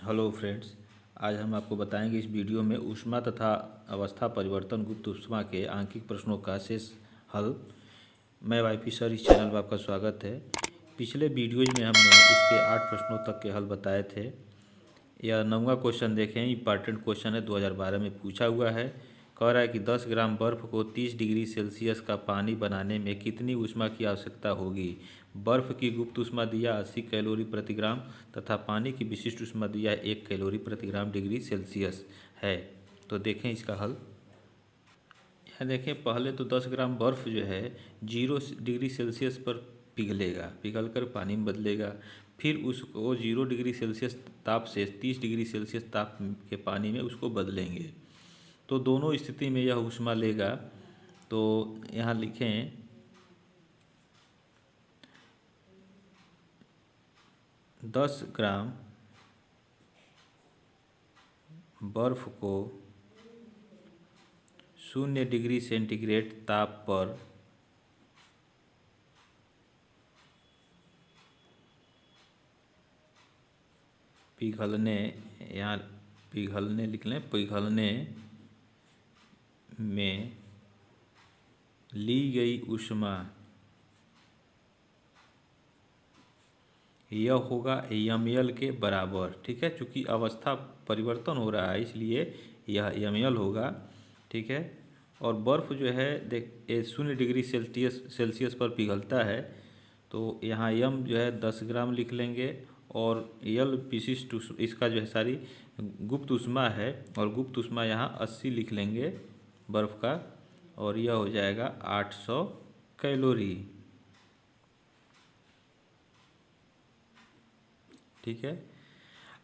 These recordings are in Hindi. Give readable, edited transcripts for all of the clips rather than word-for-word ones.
हेलो फ्रेंड्स, आज हम आपको बताएंगे इस वीडियो में ऊष्मा तथा अवस्था परिवर्तन गुप्त ऊष्मा के आंकिक प्रश्नों का शेष हल। मैं वाईपी सर, इस चैनल में आपका स्वागत है। पिछले वीडियोज में हमने इसके 8 प्रश्नों तक के हल बताए थे। यह 9वां क्वेश्चन देखें, इंपॉर्टेंट क्वेश्चन है, 2012 में पूछा हुआ है। कह रहा है कि 10 ग्राम बर्फ़ को 30 डिग्री सेल्सियस का पानी बनाने में कितनी ऊष्मा की आवश्यकता होगी। बर्फ़ की गुप्त ऊष्मा दिया 80 कैलोरी प्रति ग्राम तथा पानी की विशिष्ट ऊष्मा दिया 1 कैलोरी प्रति ग्राम डिग्री सेल्सियस है। तो देखें इसका हल। यहाँ देखें, पहले तो 10 ग्राम बर्फ़ जो है 0 डिग्री सेल्सियस पर पिघल कर पानी में बदलेगा। फिर उसको 0 डिग्री सेल्सियस ताप से 30 डिग्री सेल्सियस ताप के पानी में उसको बदलेंगे। तो दोनों स्थिति में यह ऊष्मा लेगा। तो यहाँ लिखें 10 ग्राम बर्फ़ को 0 डिग्री सेंटीग्रेड ताप पर पिघलने में ली गई ऊष्मा यह होगा ml के बराबर। ठीक है, चूँकि अवस्था परिवर्तन हो रहा है इसलिए यह ml होगा। ठीक है, और बर्फ़ जो है 0 डिग्री सेल्सियस पर पिघलता है। तो यहाँ m जो है 10 ग्राम लिख लेंगे और L विशिष्ट इसका जो है सारी गुप्त ऊष्मा है, और गुप्त ऊष्मा यहाँ 80 लिख लेंगे बर्फ़ का, और यह हो जाएगा 800 कैलोरी। ठीक है,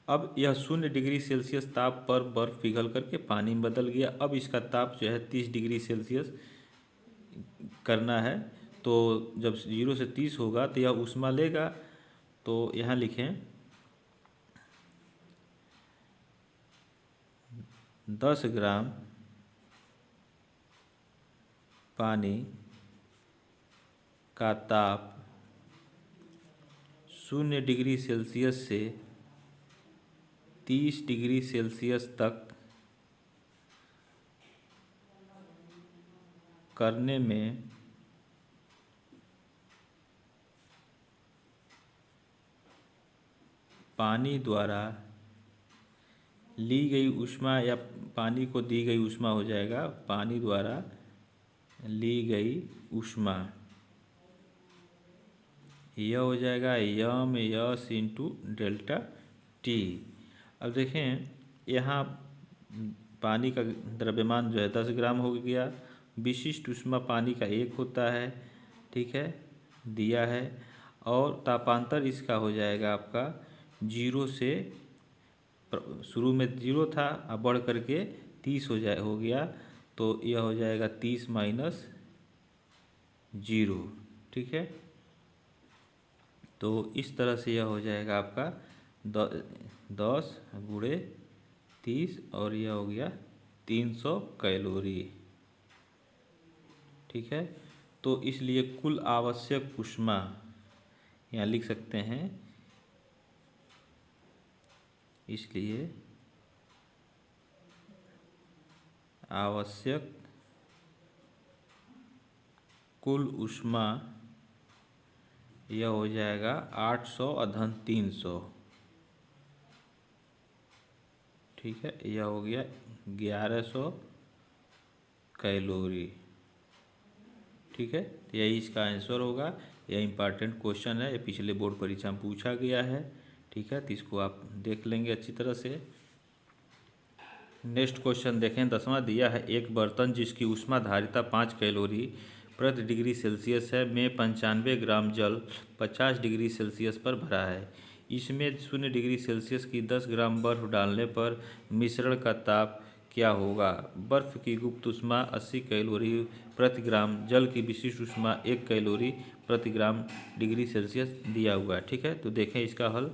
अब यह 0 डिग्री सेल्सियस ताप पर बर्फ़ पिघल करके पानी में बदल गया। अब इसका ताप जो है 30 डिग्री सेल्सियस करना है। तो जब 0 से 30 होगा तो यह ऊष्मा लेगा। तो यहाँ लिखें 10 ग्राम पानी का ताप 0 डिग्री सेल्सियस से 30 डिग्री सेल्सियस तक करने में पानी द्वारा ली गई ऊष्मा, या पानी को दी गई ऊष्मा हो जाएगा, पानी द्वारा ली गई ऊष्मा यह हो जाएगा M S into delta T. अब देखें, यहाँ पानी का द्रव्यमान जो है 10 ग्राम हो गया। विशिष्ट ऊष्मा पानी का 1 होता है। ठीक है, दिया है, और तापांतर इसका हो जाएगा आपका 0 से, शुरू में 0 था, अब बढ़ करके 30 हो गया। तो यह हो जाएगा 30 माइनस 0। ठीक है, तो इस तरह से यह हो जाएगा आपका 10 गुणे 30, और यह हो गया 300 कैलोरी। ठीक है, तो इसलिए कुल आवश्यक ऊष्मा यहाँ लिख सकते हैं, इसलिए आवश्यक कुल ऊष्मा यह हो जाएगा 800 अधन 300। ठीक है, यह हो गया 1100 कैलोरी। ठीक है, तो यही इसका आंसर होगा। यह इम्पॉर्टेंट क्वेश्चन है, ये पिछले बोर्ड परीक्षा में पूछा गया है। ठीक है, तो इसको आप देख लेंगे अच्छी तरह से। नेक्स्ट क्वेश्चन देखें, 10वां दिया है, एक बर्तन जिसकी ऊष्मा धारिता 5 कैलोरी प्रति डिग्री सेल्सियस है में 95 ग्राम जल 50 डिग्री सेल्सियस पर भरा है। इसमें 0 डिग्री सेल्सियस की 10 ग्राम बर्फ़ डालने पर मिश्रण का ताप क्या होगा। बर्फ़ की गुप्त ऊष्मा 80 कैलोरी प्रति ग्राम, जल की विशिष्ट ऊष्मा 1 कैलोरी प्रति ग्राम डिग्री सेल्सियस दिया हुआ है। ठीक है, तो देखें इसका हल।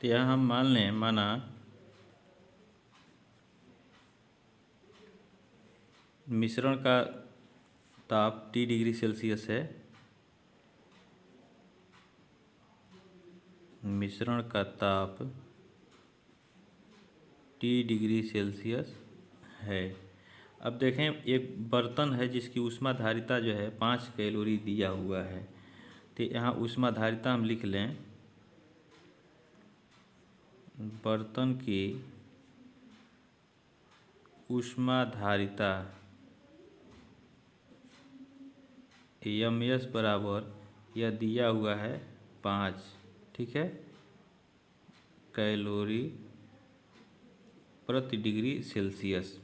तो यहाँ हम माना मिश्रण का ताप T डिग्री सेल्सियस है, मिश्रण का ताप डिग्री सेल्सियस है। अब देखें एक बर्तन है जिसकी ऊष्माधारिता जो है 5 कैलोरी दिया हुआ है। तो यहाँ ऊष्माधारिता हम लिख लें, बर्तन की ऊष्माधारिता एमएस बराबर यह दिया हुआ है 5, ठीक है, कैलोरी प्रति डिग्री सेल्सियस।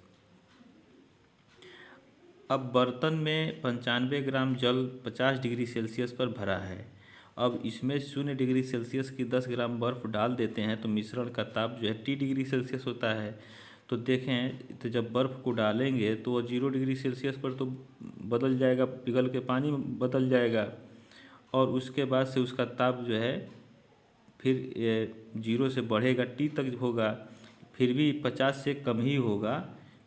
अब बर्तन में 95 ग्राम जल 50 डिग्री सेल्सियस पर भरा है। अब इसमें 0 डिग्री सेल्सियस की 10 ग्राम बर्फ़ डाल देते हैं तो मिश्रण का ताप जो है T डिग्री सेल्सियस होता है। तो देखें, तो जब बर्फ़ को डालेंगे तो वह 0 डिग्री सेल्सियस पर तो बदल जाएगा, पिघल के पानी में बदल जाएगा, और उसके बाद से उसका ताप जो है फिर 0 से बढ़ेगा, T तक होगा, फिर भी 50 से कम ही होगा,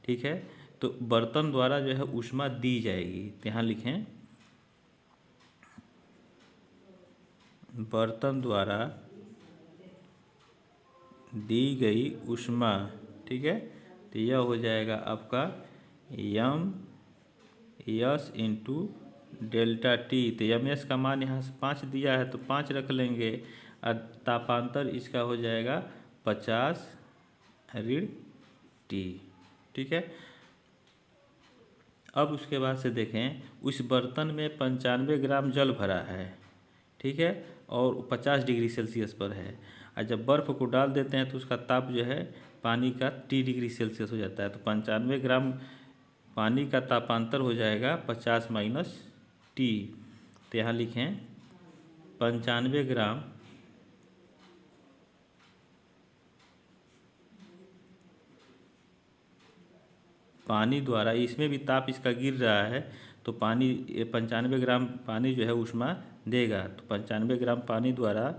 ठीक है। तो बर्तन द्वारा जो है ऊष्मा दी जाएगी। तो यहाँ लिखें, बर्तन द्वारा दी गई ऊष्मा, ठीक है। तो यह हो जाएगा आपका M S into delta T. तो यम एस का मान यहाँ से 5 दिया है तो 5 रख लेंगे, और तापांतर इसका हो जाएगा 50 ऋण टी, ठीक है। अब उसके बाद से देखें, उस बर्तन में 95 ग्राम जल भरा है, ठीक है, और 50 डिग्री सेल्सियस पर है, और जब बर्फ़ को डाल देते हैं तो उसका ताप जो है पानी का T डिग्री सेल्सियस हो जाता है। तो 95 ग्राम पानी का तापांतर हो जाएगा 50 माइनस T। तो यहाँ लिखें 95 ग्राम पानी द्वारा, इसमें भी ताप इसका गिर रहा है, तो पानी 95 ग्राम पानी जो है ऊष्मा देगा। तो 95 ग्राम पानी द्वारा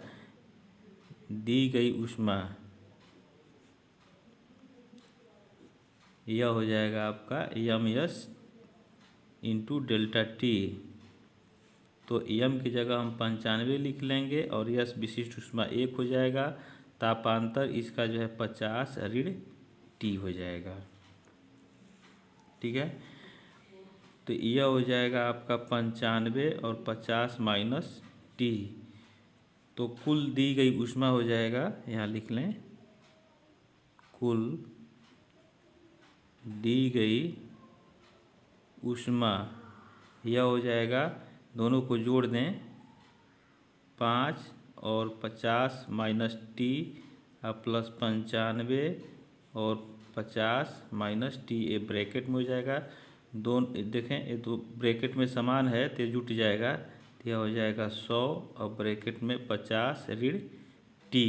दी गई ऊष्मा यह हो जाएगा आपका M S into delta T. तो एम की जगह हम 95 लिख लेंगे और यस विशिष्ट ऊष्मा 1 हो जाएगा। तापांतर इसका जो है 50 ऋण T हो जाएगा, ठीक है। तो यह हो जाएगा आपका 95 और 50 माइनस T। तो कुल दी गई ऊष्मा हो जाएगा, यहाँ लिख लें, कुल दी गई ऊष्मा यह हो जाएगा, दोनों को जोड़ दें, 5 और 50 माइनस T प्लस 95 और 50 माइनस T, ये ब्रैकेट में हो जाएगा। दोनों देखें, ये तो ब्रैकेट में समान है तो जुट जाएगा, तो यह हो जाएगा 100 और ब्रैकेट में 50 ऋण T,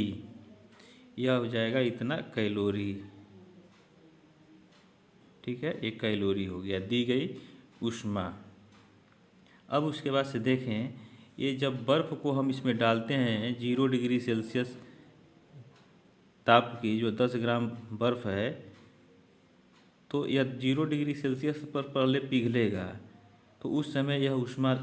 यह हो जाएगा इतना कैलोरी, ठीक है। एक कैलोरी हो गया दी गई ऊष्मा। अब उसके बाद से देखें, ये जब बर्फ़ को हम इसमें डालते हैं 0 डिग्री सेल्सियस ताप की, जो 10 ग्राम बर्फ़ है, तो यह 0 डिग्री सेल्सियस पर पहले पिघलेगा, तो उस समय यह ऊष्मा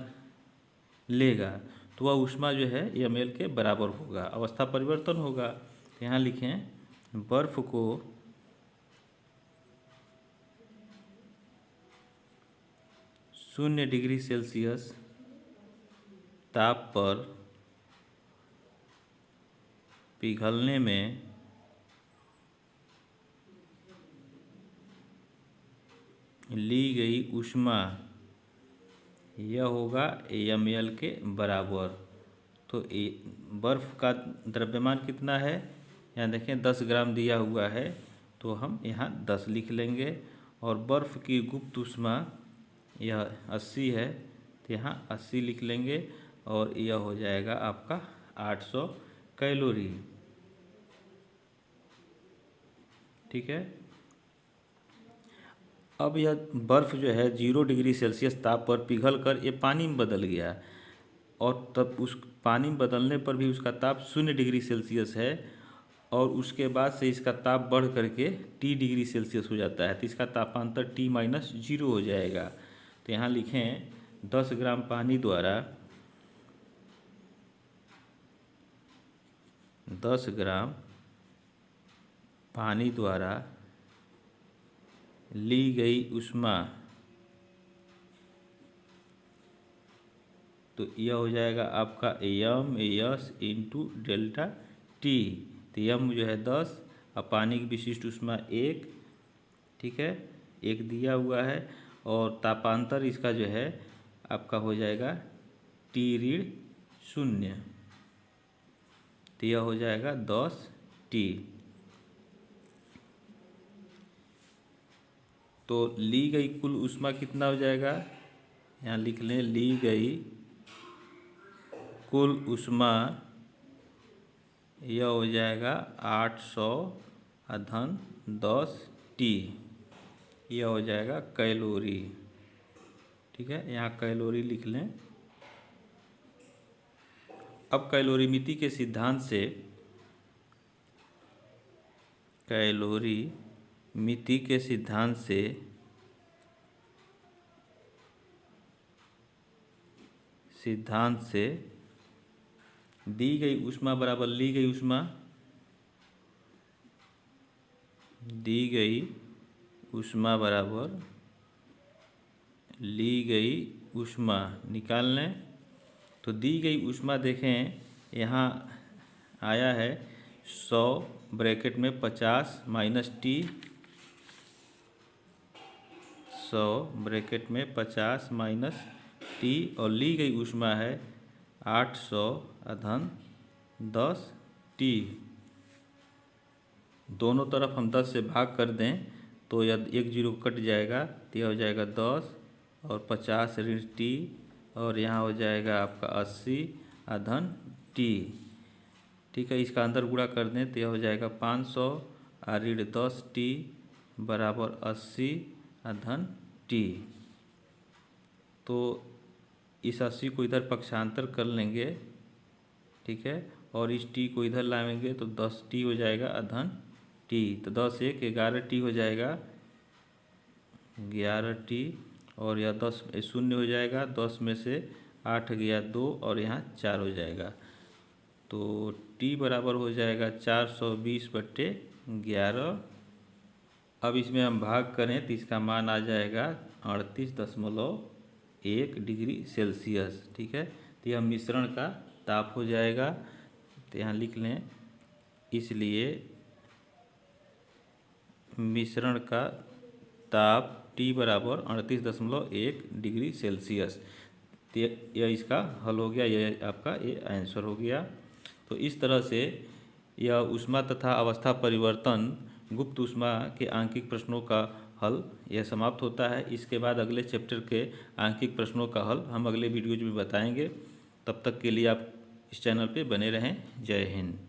लेगा, तो वह ऊष्मा जो है ml के बराबर होगा, अवस्था परिवर्तन होगा। तो यहाँ लिखें, बर्फ़ को 0 डिग्री सेल्सियस ताप पर पिघलने में ली गई ऊष्मा यह होगा ml के बराबर। तो बर्फ़ का द्रव्यमान कितना है, यहाँ देखें 10 ग्राम दिया हुआ है, तो हम यहाँ 10 लिख लेंगे, और बर्फ़ की गुप्त ऊष्मा यह 80 है, तो यहाँ 80 लिख लेंगे, और यह हो जाएगा आपका 800 कैलोरी, ठीक है। अब यह बर्फ़ जो है 0 डिग्री सेल्सियस ताप पर पिघल कर ये पानी में बदल गया, और तब उस पानी में बदलने पर भी उसका ताप 0 डिग्री सेल्सियस है, और उसके बाद से इसका ताप बढ़ करके T डिग्री सेल्सियस हो जाता है, तो इसका तापांतर T माइनस 0 हो जाएगा। तो यहाँ लिखें, 10 ग्राम पानी द्वारा 10 ग्राम पानी द्वारा ली गई ऊष्मा, तो यह हो जाएगा आपका M S into delta T. तो एम जो है 10 और पानी की विशिष्ट ऊष्मा 1, ठीक है, 1 दिया हुआ है, और तापांतर इसका जो है आपका हो जाएगा टी ऋण 0, तो यह हो जाएगा 10 टी। तो ली गई कुल ऊष्मा कितना हो जाएगा, यहाँ लिख लें, ली गई कुल ऊष्मा यह हो जाएगा 800 घन 10 टी, यह हो जाएगा कैलोरी, ठीक है, यहाँ कैलोरी लिख लें। अब कैलोरीमिति के सिद्धांत से, कैलोरी मिति के सिद्धांत से दी गई ऊष्मा बराबर ली गई ऊष्मा, दी गई ऊष्मा बराबर ली गई ऊष्मा निकाल लें। तो दी गई ऊष्मा देखें यहाँ आया है 100 ब्रैकेट में 50 माइनस टी, 100 ब्रैकेट में 50 माइनस टी, और ली गई ऊष्मा है 800 घन 10 टी। दोनों तरफ हम 10 से भाग कर दें तो यह 1 0 कट जाएगा, तो यह हो जाएगा 10 और 50 ऋण टी, और यहाँ हो जाएगा आपका 80 घन टी, ठीक है। इसका अंदर गुणा कर दें तो यह हो जाएगा 500 ऋण 10 टी बराबर 80 घन टी। तो इस 80 को इधर पक्षांतर कर लेंगे, ठीक है, और इस टी को इधर लाएंगे तो 10 टी हो जाएगा घन टी, तो 10 1 11 टी हो जाएगा, 11 टी, और यह 10 शून्य हो जाएगा, 10 में से 8 गया 2 और यहाँ 4 हो जाएगा, तो टी बराबर हो जाएगा 420/11। अब इसमें हम भाग करें तो इसका मान आ जाएगा 38.1 डिग्री सेल्सियस, ठीक है। तो यह मिश्रण का ताप हो जाएगा, तो यहाँ लिख लें, इसलिए मिश्रण का ताप T बराबर 38.1 डिग्री सेल्सियस। तो यह इसका हल हो गया, यह आपका ये आंसर हो गया। तो इस तरह से यह ऊष्मा तथा अवस्था परिवर्तन गुप्त ऊष्मा के आंकिक प्रश्नों का हल यह समाप्त होता है। इसके बाद अगले चैप्टर के आंकिक प्रश्नों का हल हम अगले वीडियोज में बताएंगे। तब तक के लिए आप इस चैनल पे बने रहें। जय हिंद।